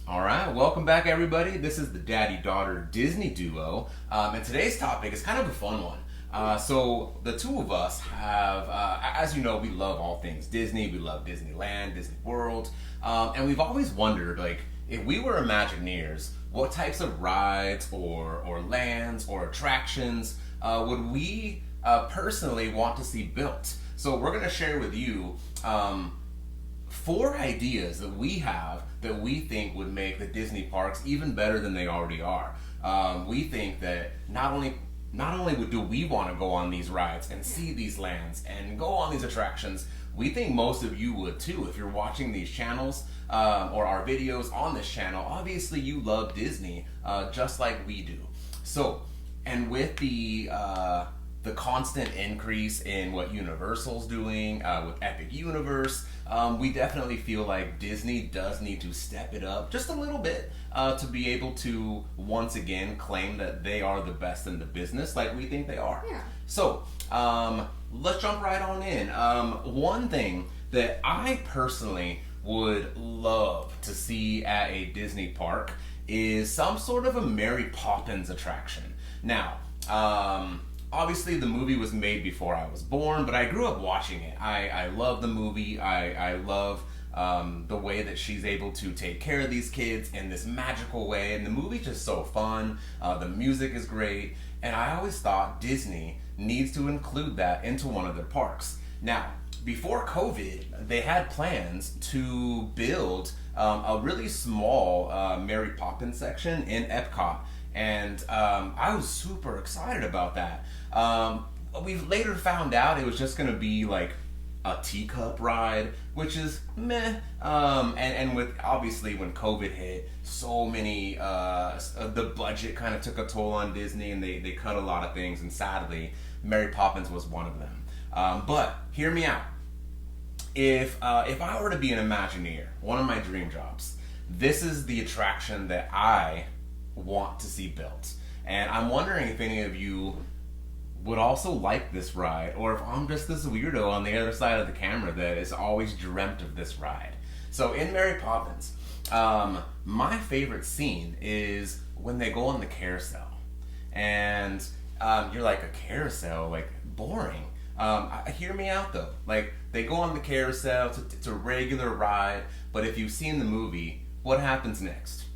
All right, welcome back, everybody. This is the daddy-daughter Disney duo, and today's topic is kind of a fun one. So the two of us have, as you know, we love all things Disney. We love Disneyland, Disney World, and we've always wondered, like, if we were Imagineers, what types of rides or lands or attractions would we personally want to see built? So we're going to share with you 4 ideas that we have that we think would make the Disney parks even better than they already are. We think that not only do we want to go on these rides and see these lands and go on these attractions, we think most of you would too. If you're watching these channels or our videos on this channel, obviously you love Disney just like we do. So, and with the constant increase in what Universal's doing with Epic Universe, we definitely feel like Disney does need to step it up just a little bit to be able to once again claim that they are the best in the business like we think they are. Yeah. So let's jump right on in. One thing that I personally would love to see at a Disney park is some sort of a Mary Poppins attraction. Now, obviously the movie was made before I was born, but I grew up watching it. I love the movie. I love the way that she's able to take care of these kids in this magical way, and the movie's just so fun. The music is great, and I always thought Disney needs to include that into one of their parks. Now, before COVID, they had plans to build a really small Mary Poppins section in Epcot, and I was super excited about that. We later found out it was just going to be like a teacup ride, which is meh. And with obviously when COVID hit, so many the budget kind of took a toll on Disney, and they cut a lot of things. And sadly, Mary Poppins was one of them. But hear me out. If I were to be an Imagineer, one of my dream jobs, this is the attraction that I want to see built. And I'm wondering if any of you would also like this ride, or if I'm just this weirdo on the other side of the camera that has always dreamt of this ride. So in Mary Poppins, my favorite scene is when they go on the carousel. And you're like, a carousel? Like, boring. Hear me out though. Like, they go on the carousel, it's a regular ride, but if you've seen the movie, what happens next?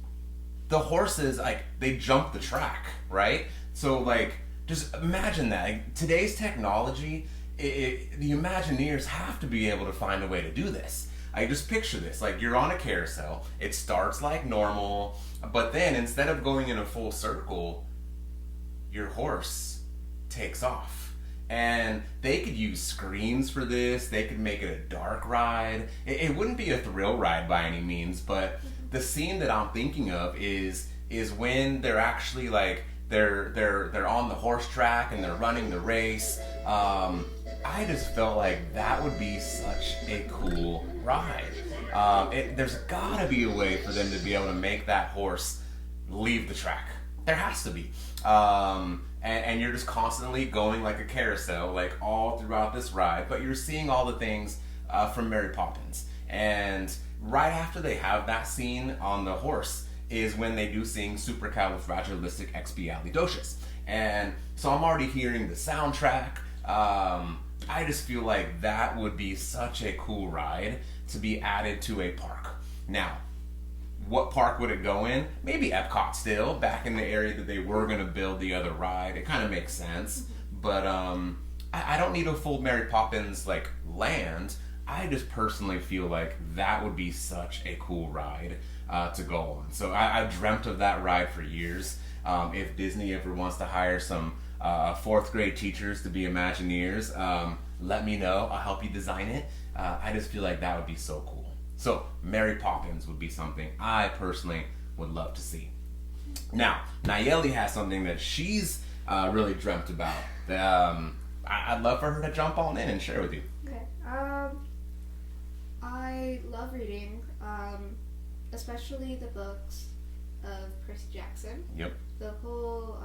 The horses, like, they jump the track, right? So, like, just imagine that. Like, today's technology, the Imagineers have to be able to find a way to do this. I just picture this. Like, you're on a carousel, it starts like normal, but then instead of going in a full circle, your horse takes off. And they could use screens for this. They could make it a dark ride. It wouldn't be a thrill ride by any means, but the scene that I'm thinking of is when they're actually like they're on the horse track and they're running the race. I just felt like that would be such a cool ride. There's gotta be a way for them to be able to make that horse leave the track. There has to be. And you're just constantly going like a carousel, like all throughout this ride, but you're seeing all the things from Mary Poppins. And right after they have that scene on the horse is when they do sing Supercalifragilisticexpialidocious. And so I'm already hearing the soundtrack. I just feel like that would be such a cool ride to be added to a park. Now, what park would it go in? Maybe Epcot still, back in the area that they were going to build the other ride. It kind of makes sense. But I don't need a full Mary Poppins like land. I just personally feel like that would be such a cool ride to go on. So I've dreamt of that ride for years. If Disney ever wants to hire some 4th grade teachers to be Imagineers, let me know. I'll help you design it. I just feel like that would be so cool. So Mary Poppins would be something I personally would love to see. Now, Nayeli has something that she's really dreamt about. I'd love for her to jump on in and share with you. Okay. I love reading, especially the books of Percy Jackson. Yep. The whole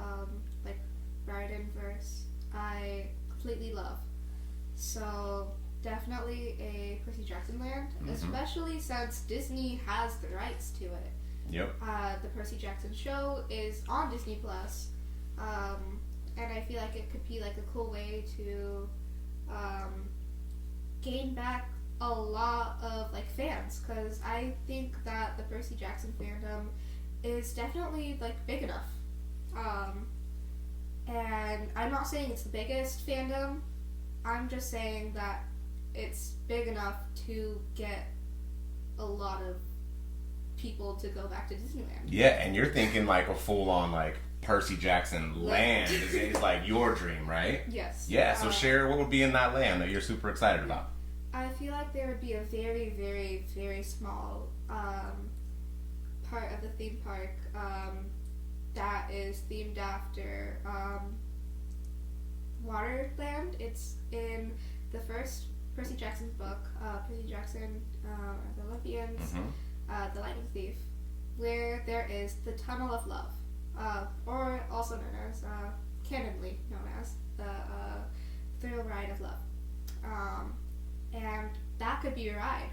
like ride and verse, I completely love. So definitely a Percy Jackson land, especially since Disney has the rights to it. Yep. The Percy Jackson show is on Disney Plus, and I feel like it could be like a cool way to gain back a lot of like fans, because I think that the Percy Jackson fandom is definitely like big enough. And I'm not saying it's the biggest fandom. I'm just saying that it's big enough to get a lot of people to go back to Disneyland. Yeah, and you're thinking like a full-on like Percy Jackson land is like your dream, right? Yes. Yeah, so share what would be in that land that you're super excited about. I feel like there would be a very, very, very small part of the theme park that is themed after Waterland. It's in the first Percy Jackson's book, Percy Jackson, the Olympians, the Lightning Thief, where there is the Tunnel of Love, or also known as, canonly known as, the Thrill Ride of Love. And that could be a ride.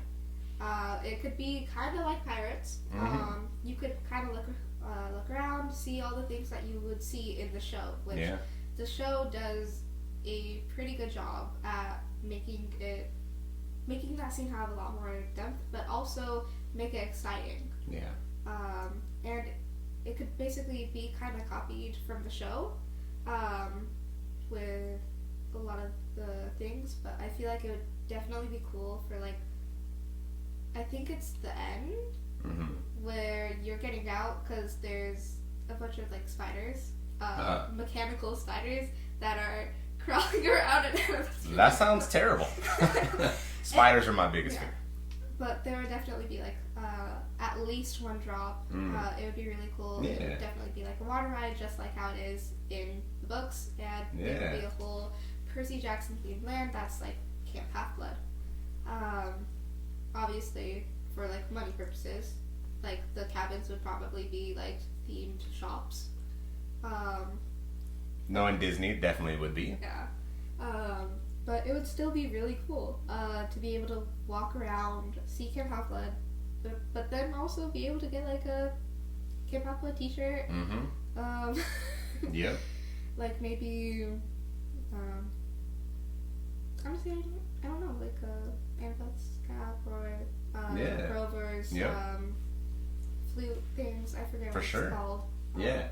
It could be kind of like Pirates. You could kind of look around, see all the things that you would see in the show, which the show does a pretty good job at making that scene have a lot more depth, but also make it exciting. Yeah. And it could basically be kind of copied from the show, with a lot of the things, but I feel like it would definitely be cool for like, I think it's the end where you're getting out because there's a bunch of like spiders, mechanical spiders that are crawling around and that sounds terrible. Spiders are my biggest fear. But there would definitely be like at least one drop. It would be really cool. Yeah. It would definitely be like a water ride, just like how it is in the books, and it would be a whole Percy Jackson themed land that's like Camp Half-Blood. Obviously, for like money purposes, like the cabins would probably be like themed shops. Knowing Disney, it definitely would be. Yeah. But it would still be really cool to be able to walk around, see Camp Half-Blood, but then also be able to get like a Camp Half-Blood t-shirt. Yep. Like maybe, honestly, I don't know, like Annabelle's cap or Grover's flute things. I forget what it's called. Yeah.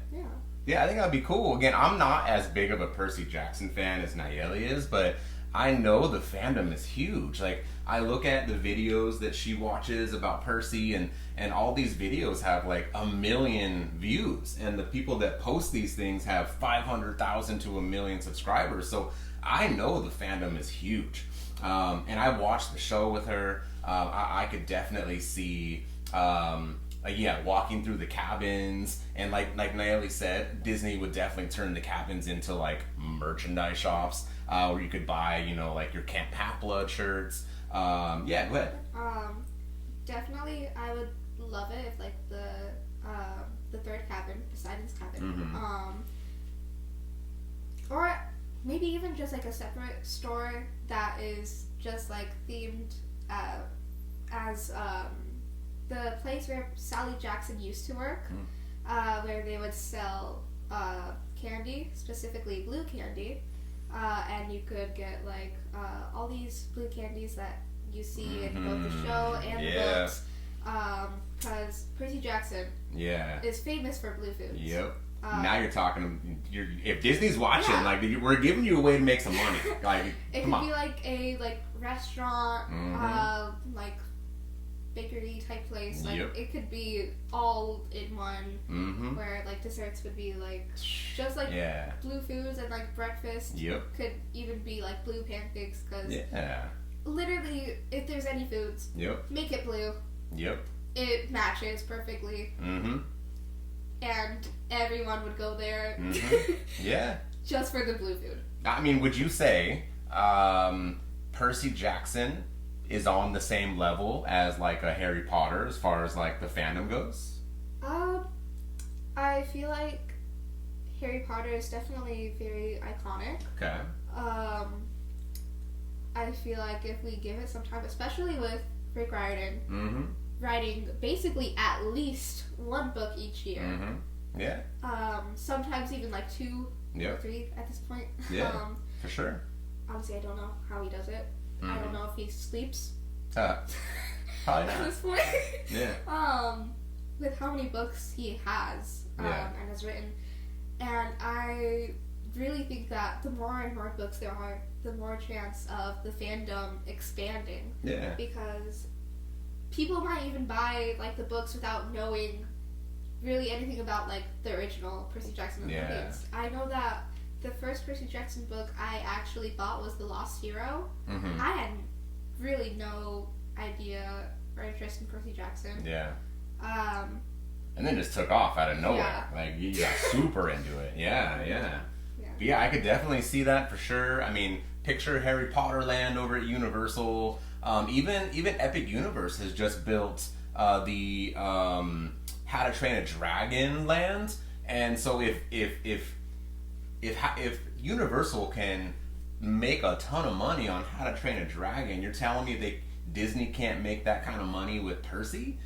Yeah, I think that'd be cool. Again, I'm not as big of a Percy Jackson fan as Nayeli is, but I know the fandom is huge. Like, I look at the videos that she watches about Percy, and all these videos have like 1 million views, and the people that post these things have 500,000 to 1 million subscribers. So I know the fandom is huge. And I watched the show with her. I could definitely see walking through the cabins, and like Nayeli said, Disney would definitely turn the cabins into like merchandise shops, where you could buy, like your Camp Half-Blood shirts. Go ahead. Definitely, I would love it if like the third cabin, Poseidon's cabin, or maybe even just like a separate store that is just like themed as the place where Sally Jackson used to work, where they would sell candy, specifically blue candy, and you could get like all these blue candies that you see in both the show and the books, because Percy Jackson is famous for blue foods. Yep. Now you're talking. If Disney's watching, like we're giving you a way to make some money. Like, it could be like a restaurant, like bakery type place. Like it could be all in one, where like desserts would be like just like blue foods, and like breakfast could even be like blue pancakes, because literally if there's any foods, make it blue. It matches perfectly. And everyone would go there. Just for the blue food. I mean, would you say Percy Jackson is on the same level as like a Harry Potter as far as like the fandom goes? I feel like Harry Potter is definitely very iconic. Okay. I feel like if we give it some time, especially with Rick Riordan writing basically at least one book each year. Mm-hmm. Yeah. Sometimes even like 2 or 3 at this point. Yeah, for sure. Honestly, I don't know how he does it. I don't know if he sleeps. Probably not. At this point. Yeah. With how many books he has and has written. And I really think that the more and more books there are, the more chance of the fandom expanding. Yeah. Because people might even buy like the books without knowing really anything about like the original Percy Jackson and the Olympians. I know that the first Percy Jackson book I actually bought was The Lost Hero. Mm-hmm. I had really no idea or interest in Percy Jackson. Yeah. And then just took off out of nowhere. Yeah. Like, you got super into it. Yeah. But yeah, I could definitely see that for sure. I mean, picture Harry Potter Land over at Universal. Even Epic Universe has just built the How to Train a Dragon land. And so if Universal can make a ton of money on How to Train a Dragon, you're telling me Disney can't make that kind of money with Percy?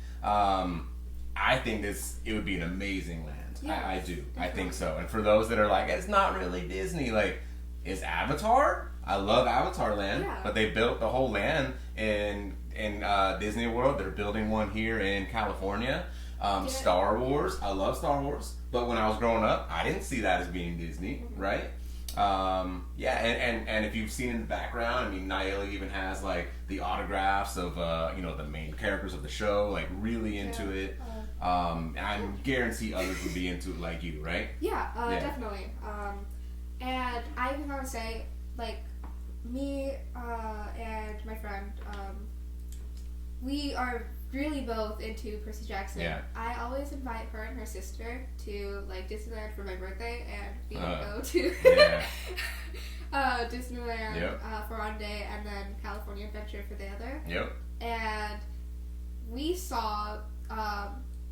I think it would be an amazing land. Yes, I do. definitely. I think so. And for those that are like, it's not really Disney, like, is Avatar? I love Avatar Land, but they built the whole land in Disney World. They're building one here in California. Star Wars, I love Star Wars, but when I was growing up, I didn't see that as being Disney, right? And if you've seen in the background, I mean, Naomi even has like the autographs of the main characters of the show, like really into it. I guarantee others would be into it like you, right? Yeah, definitely. And I even want to say, like, me and my friend, we are really both into Percy Jackson. Yeah. I always invite her and her sister to like Disneyland for my birthday, and we go to Disneyland for one day, and then California Adventure for the other. Yep. And we saw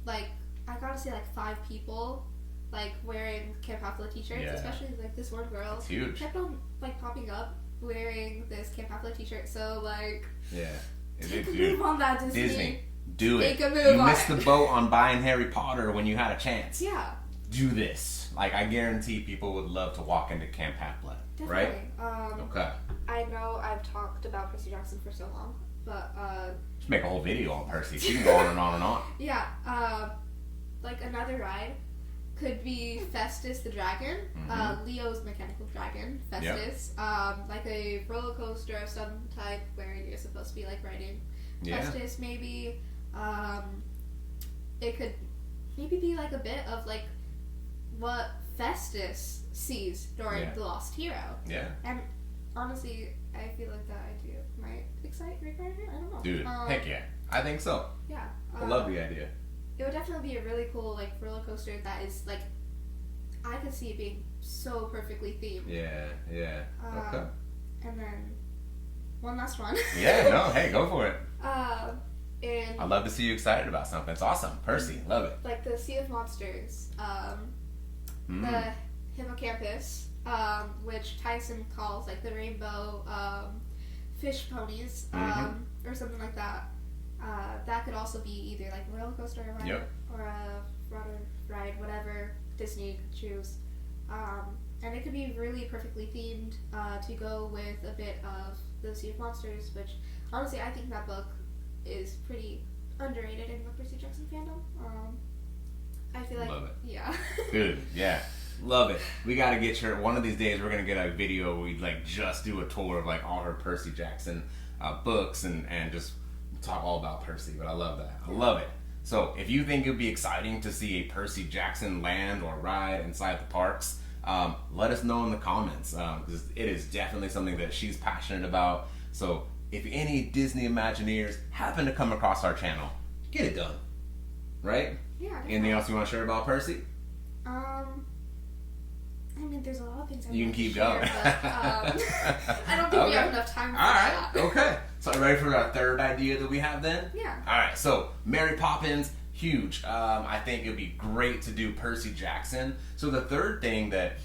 like, I gotta say, like 5 people like wearing Camp Half-Blood t-shirts, especially like this one girl. It's huge. Kept on like popping up wearing this Camp Half-Blood t-shirt. So like, take a move on that, Disney. Do it. Take a move you on missed the boat on buying Harry Potter when you had a chance. Yeah. Do this. Like, I guarantee people would love to walk into Camp Half-Blood. Right? Okay. I know I've talked about Percy Jackson for so long, but just make a whole video on Percy. She can go on and on and on. Yeah. Like another ride could be Festus the Dragon, Leo's mechanical dragon, Festus. Like a roller coaster of some type where you're supposed to be like riding Festus, maybe. It could maybe be like a bit of like what Festus sees during The Lost Hero. Yeah. And honestly, I feel like that idea might excite Rick Rider. I don't know. Dude, heck yeah. I think so. Yeah. I love the idea. It would definitely be a really cool like roller coaster that is like, I could see it being so perfectly themed. Yeah. Okay. And then one last one. Yeah, no, hey, go for it. And I'd love to see you excited about something. It's awesome. Percy, love it. Like the Sea of Monsters, the Hippocampus, which Tyson calls like the rainbow fish ponies, or something like that. That could also be either like a roller coaster ride or a water ride, whatever Disney could choose. And it could be really perfectly themed to go with a bit of the Sea of Monsters, which honestly I think that book is pretty underrated in the Percy Jackson fandom. I feel like, love it. Yeah. Dude, yeah. Love it. We got to get her. One of these days, we're gonna get a video where we like just do a tour of like all her Percy Jackson books and just talk all about Percy. But I love that. I love it. So if you think it'd be exciting to see a Percy Jackson land or ride inside the parks, let us know in the comments, because it is definitely something that she's passionate about. So if any Disney Imagineers happen to come across our channel, get it done. Right? Yeah. Definitely. Anything else you want to share about Percy? I mean, there's a lot of things I You can want to keep share, going. But, I don't think we have enough time for that. Okay. So ready for our third idea that we have then? Yeah. Alright, so Mary Poppins, huge. I think it'd be great to do Percy Jackson. So the third thing that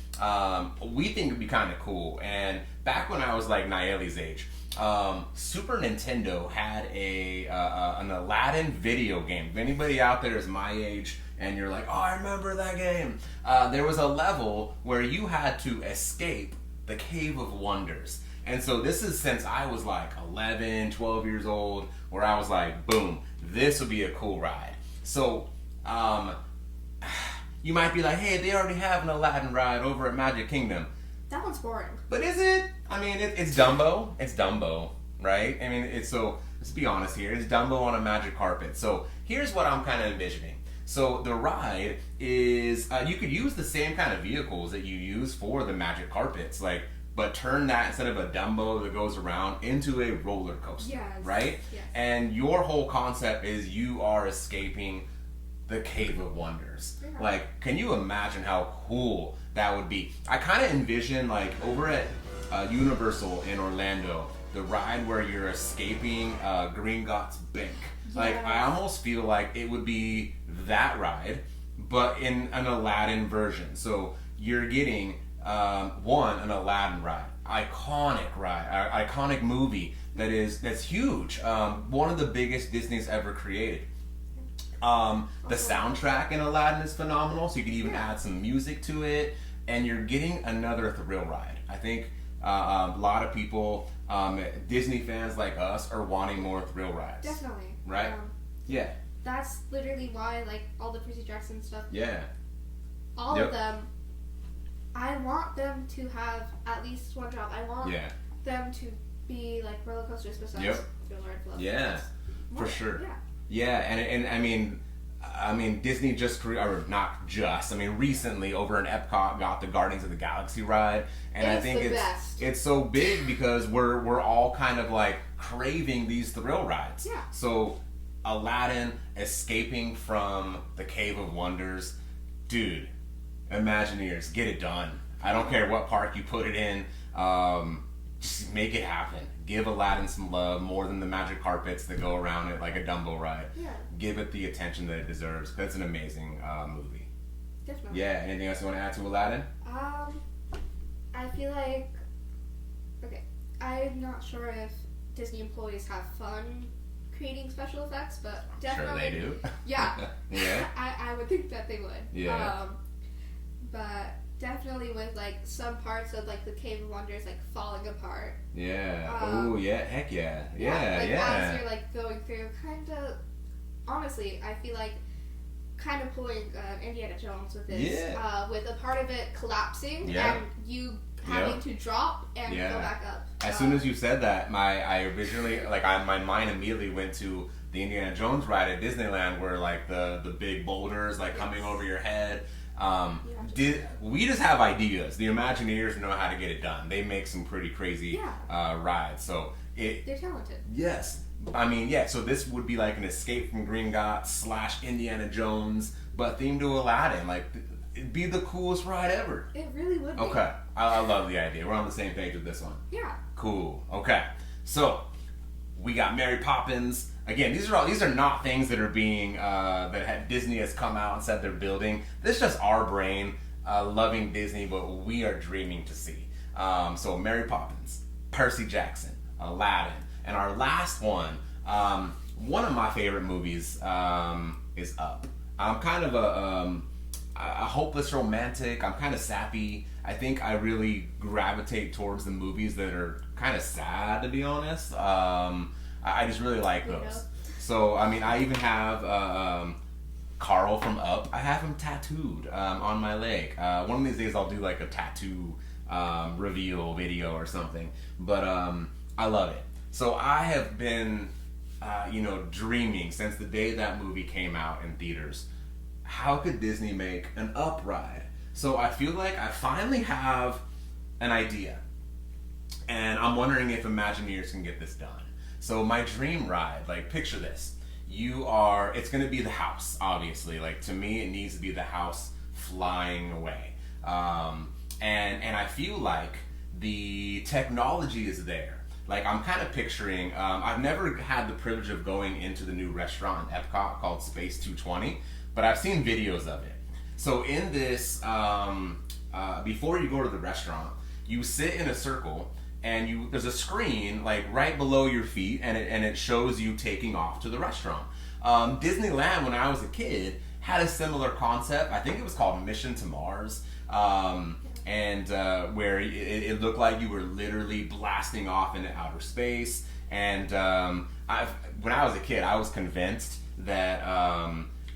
we think would be kind of cool, and back when I was like Nayeli's age, Super Nintendo had an Aladdin video game. If anybody out there is my age and you're like, oh, I remember that game, there was a level where you had to escape the Cave of Wonders. And so this is since I was like 11, 12 years old, where I was like, boom, this would be a cool ride. So you might be like, hey, they already have an Aladdin ride over at Magic Kingdom. That one's boring. But is it? I mean, it's Dumbo. It's Dumbo, right? I mean, let's be honest here. It's Dumbo on a magic carpet. So here's what I'm kind of envisioning. So the ride is, you could use the same kind of vehicles that you use for the magic carpets, but turn that, instead of a Dumbo that goes around, into a roller coaster, right? Yes. And your whole concept is you are escaping the Cave of Wonders. Yeah. Can you imagine how cool that would be? I kind of envision, over at Universal in Orlando, the ride where you're escaping Gringotts Bank. Yes. I almost feel like it would be that ride, but in an Aladdin version. So you're getting, an Aladdin ride. Iconic movie that's huge. One of the biggest Disney's ever created. The soundtrack in Aladdin is phenomenal, so you could even add some music to it, and you're getting another thrill ride. I think a lot of people, Disney fans like us, are wanting more thrill rides. Definitely. Right? Yeah. That's literally why, all the Percy Jackson stuff. Yeah. All of them. I want them to have at least one job. I want them to be roller coasters besides Thrill Ride. Yeah, for sure. Yeah. Yeah, and I mean, Disney recently over in Epcot got the Guardians of the Galaxy ride, and I think it's so big because we're all kind of craving these thrill rides. Yeah. So Aladdin escaping from the Cave of Wonders, dude, Imagineers, get it done. I don't care what park you put it in. Just make it happen. Give Aladdin some love more than the magic carpets that go around it like a Dumbo ride. Yeah. Give it the attention that it deserves. That's an amazing movie. Definitely. Yeah. Anything else you want to add to Aladdin? I feel okay, I'm not sure if Disney employees have fun creating special effects, but definitely. Sure they do. Yeah. Yeah. I would think that they would. Yeah. But definitely with some parts of the Cave of Wonders falling apart. Yeah. Oh yeah. Heck yeah. Yeah. Yeah. As you're going through, honestly, I feel kind of pulling Indiana Jones with this. Yeah. With a part of it collapsing and you having to drop and go back up. As soon as you said that, my mind immediately went to the Indiana Jones ride at Disneyland, where the big boulders coming over your head. We just have ideas. The Imagineers know how to get it done. They make some pretty crazy rides. So they're talented. Yes. I mean, so this would be an Escape from Gringotts / Indiana Jones, but themed to Aladdin. It'd be the coolest ride ever. It really would be. Okay. I love the idea. We're on the same page with this one. Yeah. Cool. Okay. So we got Mary Poppins. Again, these are not things that are being Disney has come out and said they're building. This is just our brain loving Disney, but we are dreaming to see. So Mary Poppins, Percy Jackson, Aladdin, and our last one of my favorite movies is Up. I'm kind of a hopeless romantic. I'm kind of sappy. I think I really gravitate towards the movies that are kind of sad, to be honest. I just really like those. So, I mean, I even have Carl from Up. I have him tattooed on my leg. One of these days I'll do a tattoo reveal video or something. But I love it. So I have been, dreaming since the day that movie came out in theaters. How could Disney make an Up ride? So I feel like I finally have an idea. And I'm wondering if Imagineers can get this done. So my dream ride, picture this. It's going to be the house, obviously. To me, it needs to be the house flying away. And I feel like the technology is there. like I'm kind of picturing. I've never had the privilege of going into the new restaurant in Epcot called Space 220, but I've seen videos of it. So in this, before you go to the restaurant, you sit in a circle, and there's a screen like right below your feet, and it shows you taking off to the restaurant. Disneyland, when I was a kid, had a similar concept. I think it was called Mission to Mars. And where it looked like you were literally blasting off into outer space. And when I was a kid, I was convinced that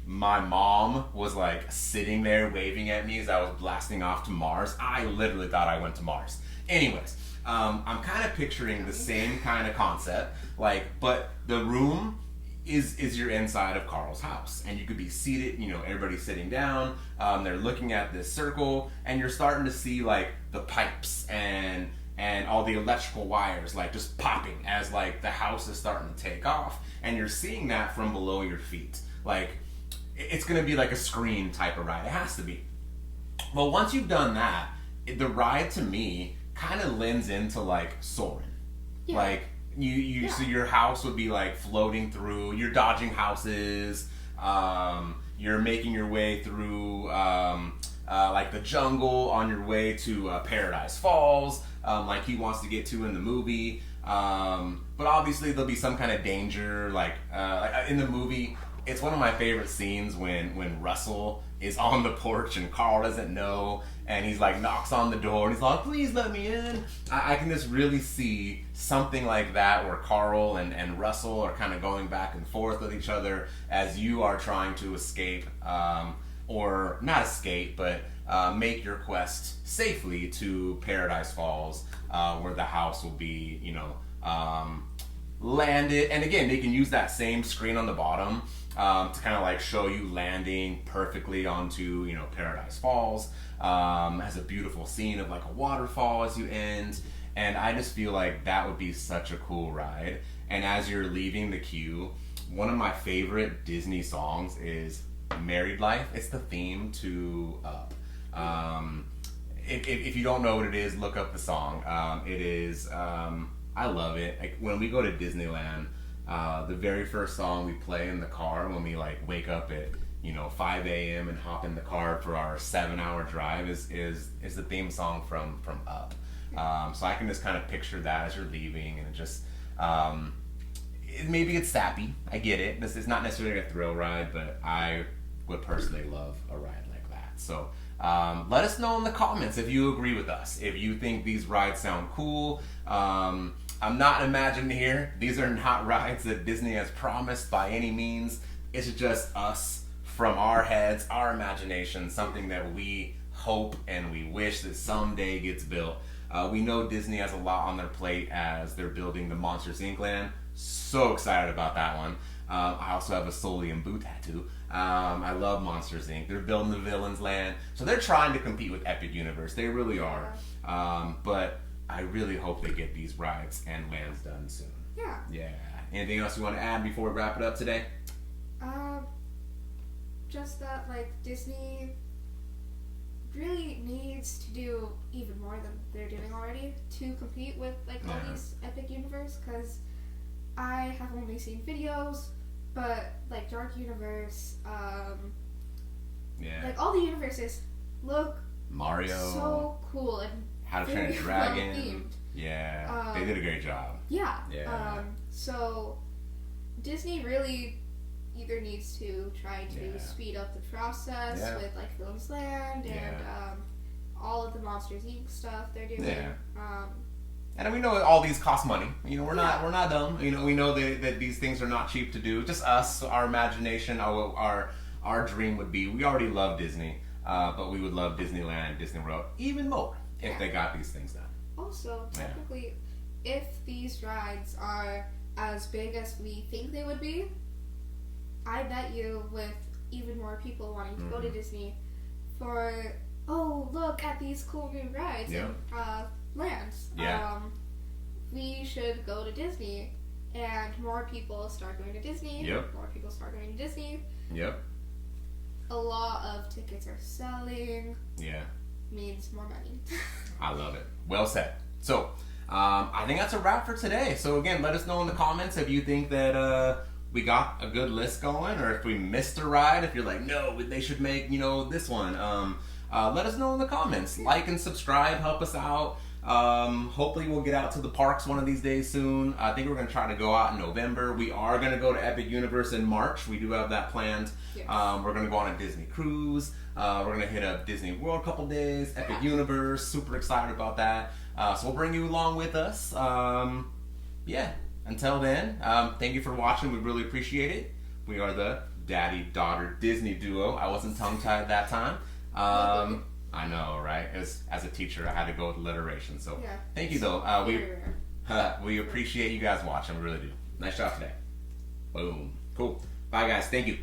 my mom was like sitting there waving at me as I was blasting off to Mars. I literally thought I went to Mars. Anyways, I'm kind of picturing the same kind of concept, but the room is your inside of Carl's house, and you could be seated, everybody's sitting down, they're looking at this circle, and you're starting to see like the pipes and all the electrical wires like just popping as like the house is starting to take off, and you're seeing that from below your feet. Like, it's gonna be like a screen type of ride. It has to be. Well, once you've done that, the ride to me kind of lends into like soaring. Yeah. Like, you so your house would be like floating through, you're dodging houses, you're making your way through like the jungle on your way to Paradise Falls, like he wants to get to in the movie. But obviously there'll be some kind of danger, like in the movie. It's one of my favorite scenes when Russell is on the porch and Carl doesn't know, and he's like knocks on the door and he's like, please let me in. I can just really see something like that where Carl and Russell are kind of going back and forth with each other as you are trying to escape, or not escape, but make your quest safely to Paradise Falls, where the house will be, landed. And again, they can use that same screen on the bottom to kind of like show you landing perfectly onto, Paradise Falls. Has a beautiful scene of like a waterfall as you end. And I just feel like that would be such a cool ride. And as you're leaving the queue, one of my favorite Disney songs is Married Life. It's the theme to Up. If you don't know what it is, look up the song. It is, I love it. Like, when we go to Disneyland, the very first song we play in the car when we like wake up at 5 a.m. and hop in the car for our 7-hour drive is the theme song from Up. So I can just kind of picture that as you're leaving, and it just maybe it's sappy. I get it. This is not necessarily a thrill ride, but I would personally love a ride like that. So let us know in the comments if you agree with us, if you think these rides sound cool. I'm not imagining here. These are not rides that Disney has promised by any means. It's just us from our heads, our imagination, something that we hope and we wish that someday gets built. We know Disney has a lot on their plate as they're building the Monsters Inc. land. So excited about that one. I also have a Sully and Boo tattoo. I love Monsters Inc. They're building the Villains land. So they're trying to compete with Epic Universe. They really are. But I really hope they get these rides and lands done soon. Yeah. Yeah. Anything else you want to add before we wrap it up today? Just that, like, Disney really needs to do even more than they're doing already to compete with, like, all these Epic Universe, because I have only seen videos, but, like, Dark Universe, like, all the universes look Mario, so cool and How to Train a Dragon. Well-themed. Yeah, they did a great job. Yeah. So Disney really either needs to try to speed up the process with like Villains Land and all of the Monsters Inc. stuff they're doing. And we know all these cost money. We're not dumb. We know that these things are not cheap to do. Just us, our imagination, our dream would be. We already love Disney, but we would love Disneyland, Disney World even more if they got these things done. Also, technically, if these rides are as big as we think they would be, I bet you with even more people wanting to go to Disney for, look at these cool new rides and lands. We should go to Disney, and more people start going to Disney. More people start going to Disney. A lot of tickets are selling. Means more money. I love it. Well said. So, I think that's a wrap for today. So again, let us know in the comments if you think that we got a good list going, or if we missed a ride. If you're like, no, they should make this one. Let us know in the comments. Like and subscribe, help us out. Hopefully we'll get out to the parks one of these days soon. I think we're going to try to go out in November. We are going to go to Epic Universe in March. We do have that planned. Yes. We're going to go on a Disney cruise. We're going to hit up Disney World a couple days. Epic Universe. Super excited about that. So we'll bring you along with us. Until then, thank you for watching. We really appreciate it. We are the daddy-daughter Disney duo. I wasn't tongue-tied that time. I know, right? As a teacher, I had to go with alliteration. So thank you, though. We appreciate you guys watching. We really do. Nice job today. Boom. Cool. Bye, guys. Thank you.